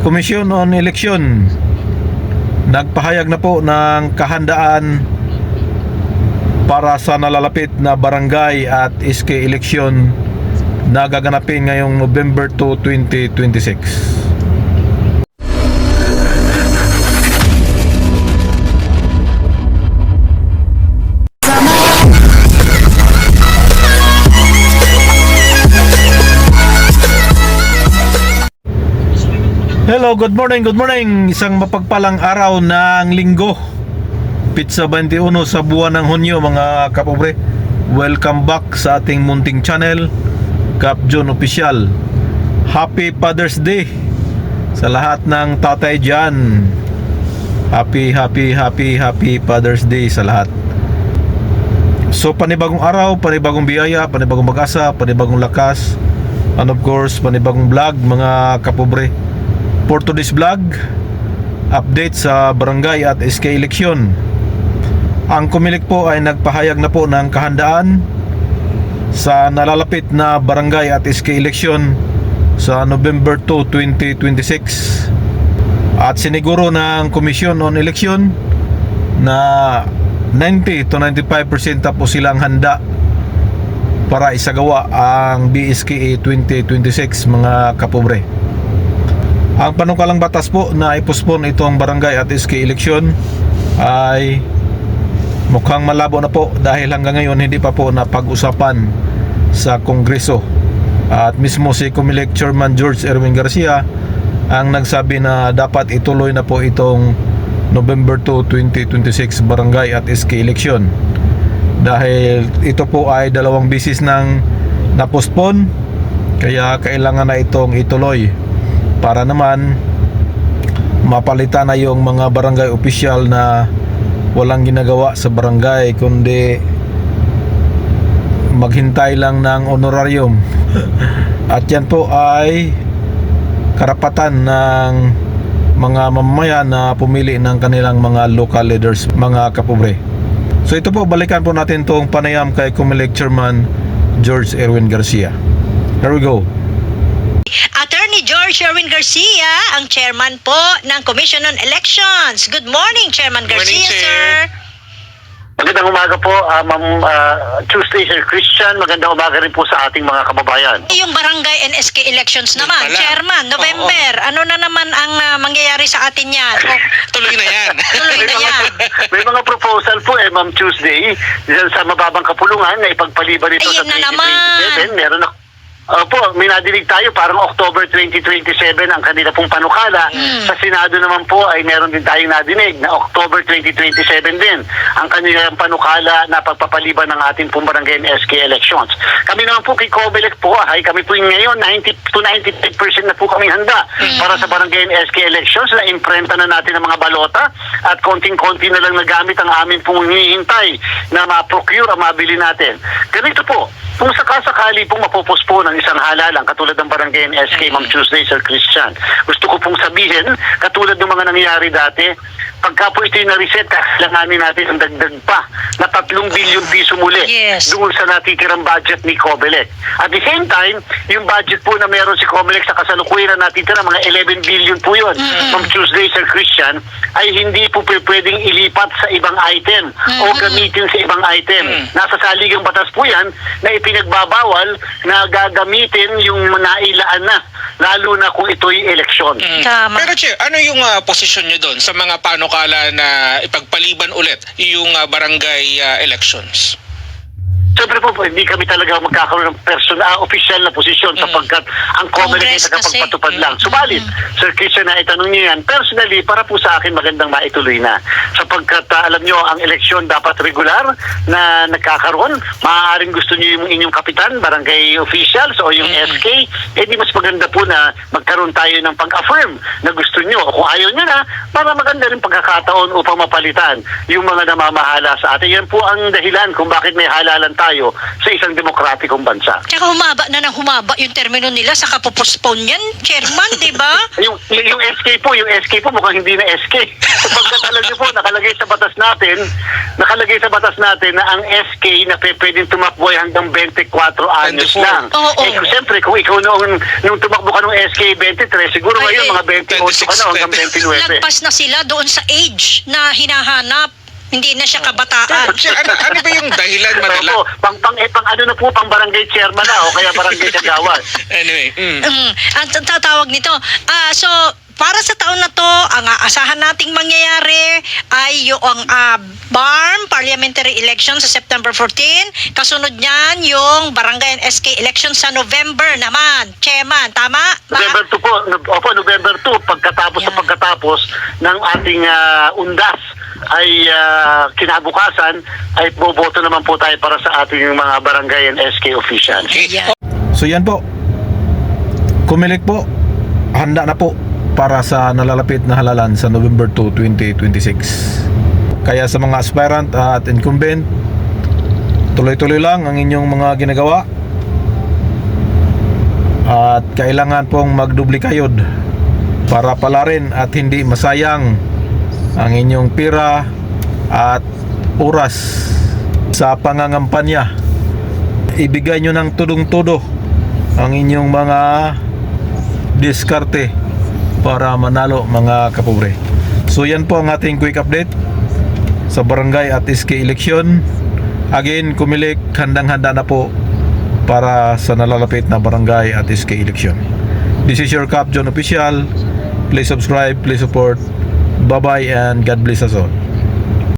Commission on Election nagpahayag na po ng kahandaan para sa nalalapit na barangay at SK election na gaganapin ngayong November 2, 2026. Hello, good morning, good morning. Isang mapagpalang araw ng linggo, Pizza 21 sa buwan ng Hunyo, mga kapobre. Welcome back sa ating munting channel, Cap John Official. Happy Father's Day sa lahat ng tatay dyan. Happy Father's Day sa lahat. So panibagong araw, panibagong biyaya, panibagong mag-asa, panibagong lakas, and of course panibagong vlog, mga kapobre. For today's vlog, update sa barangay at SK election. Ang Comelec po ay nagpahayag na po ng kahandaan sa nalalapit na barangay at SK election sa November 2, 2026. At siniguro ng Commission on Election na 90 to 95% na po silang handa para isagawa ang BSKE 2026, mga kapobre. Ang panukalang batas po na ipospon itong barangay at SK election ay mukhang malabo na po dahil hanggang ngayon hindi pa po napag-usapan sa Kongreso. At mismo si Comelec Chairman George Erwin Garcia ang nagsabi na dapat ituloy na po itong November 2, 2026 barangay at SK election. Dahil ito po ay 2 beses nang napospon, kaya kailangan na itong ituloy para naman mapalitan na yung mga barangay official na walang ginagawa sa barangay kundi maghintay lang ng honorarium. At yan po ay karapatan ng mga mamamayan na pumili ng kanilang mga local leaders, mga kapobre. So ito po, balikan po natin tong panayam kay Comelec Chairman George Erwin Garcia. Here we go. Attorney George Erwin Garcia, ang chairman po ng Commission on Elections. Good morning, Chairman Garcia, Morning, sir. Magandang umaga po, Ma'am Tuesday, Sir Christian. Magandang umaga rin po sa ating mga kababayan. Yung barangay and SK elections Yun naman, pala. Chairman, November. Ano na naman ang mangyayari sa atin yan? Tuloy na yan. Tuloy na yan. May mga proposal po Ma'am Tuesday, dyan sa mababang kapulungan na ipagpaliban ito Ayun sa na 2027. Meron na Opo, may nadinig tayo parang October 2027 ang kanila pong panukala. Sa Senado naman po ay meron din tayong nadinig na October 2027 din ang kanilang panukala na pagpapaliban ng ating pong barangay and SK elections. Kami naman po kay Comelec po kami po ngayon 90 to 95% na po kami handa para sa barangay and SK elections na imprenta na natin ang mga balota at konting-konti na lang nagamit ang amin pong hinihintay na ma-procure ang mabili natin. Ganito po, kung sakasakali pong mapopospon ng isang halalan katulad ng barangay and SK, Ma'am Tuesday, Sir Christian, gusto ko pong sabihin, katulad ng mga nangyayari dati, pagka po ito yung na-reset, kailanganin natin ang dagdag pa na 3 bilyon piso muli doon sa natitirang budget ni Comelec. At the same time, yung budget po na meron si Comelec sa kasalukuyan na natitira, mga 11 billion po yun, Ma'am Tuesday, Sir Christian, ay hindi po pwedeng ilipat sa ibang item o gamitin sa ibang item. Nasa saligang batas po yan na ipinagbabawal na gagamitin yung nailaan na, lalo na kung ito'y eleksyon. Tama. Pero Chair, ano yung posisyon nyo doon sa mga panukala na ipagpaliban ulit yung barangay elections? Siyempre po, hindi kami talaga magkakaroon ng official na posisyon sapagkat ang Comelec ay Congress tagapagpatupad kasi. lang. Subalit, Sir Christian, na itanong niyo yan, personally, para po sa akin magandang maituloy na. Sapagkat alam niyo, ang eleksyon dapat regular na nagkakaroon. Maaaring gusto niyo yung inyong kapitan, barangay officials o yung SK, di mas maganda po na magkaroon tayo ng pag-affirm na gusto niyo. Kung ayaw niyo na, para maganda rin pagkakataon upang mapalitan yung mga namamahala sa atin. Yan po ang dahilan kung bakit may halalan tayo sa isang demokratikong bansa. Tsaka humaba na ng humaba yung termino nila sa kapopostpone yan, Chairman, di ba? Yung SK po mukhang hindi na SK. Sapagkat alam niyo po, nakalagay sa batas natin na ang SK na pwedeng tumakbo ay hanggang 24 anyos 24. lang. Oo. Siyempre, kung ikaw nung tumakbo ka ng SK 23, siguro Ay, ngayon mga 28 ka na hanggang 29. Lagpas na sila doon sa age na hinahanap. Hindi na siya kabataan. Ano ba yung dahilan madala? Opo, pang ano na po, pang barangay chairman na o kaya barangay kagawad. Anyway, Ang tatawag nito. So, para sa taon na to, ang aasahan nating mangyayari ay yung BARM Parliamentary Election sa September 14. Kasunod niyan yung Barangay and SK election sa November naman. Chairman, tama? November 2 po. Opo, November 2 pagkatapos ng ating undas ay kinabukasan ay boboto naman po tayo para sa ating mga barangay and SK officials. Ayan. So yan po. Kumilik po. Handa na po para sa nalalapit na halalan sa November 2, 2026. Kaya sa mga aspirant at incumbent, tuloy-tuloy lang ang inyong mga ginagawa. At kailangan pong magdubli kayod para palarin at hindi masayang ang inyong pira at oras sa pangangampanya. Ibigay nyo ng tudong-tudo ang inyong mga diskarte para manalo mga kapobre. So yan po ang ating quick update sa barangay at SK election. Again, kumilik, handang-handa na po para sa nalalapit na barangay at SK election. This is your Cap John Official. Please subscribe, please support. Bye-bye and God bless us all.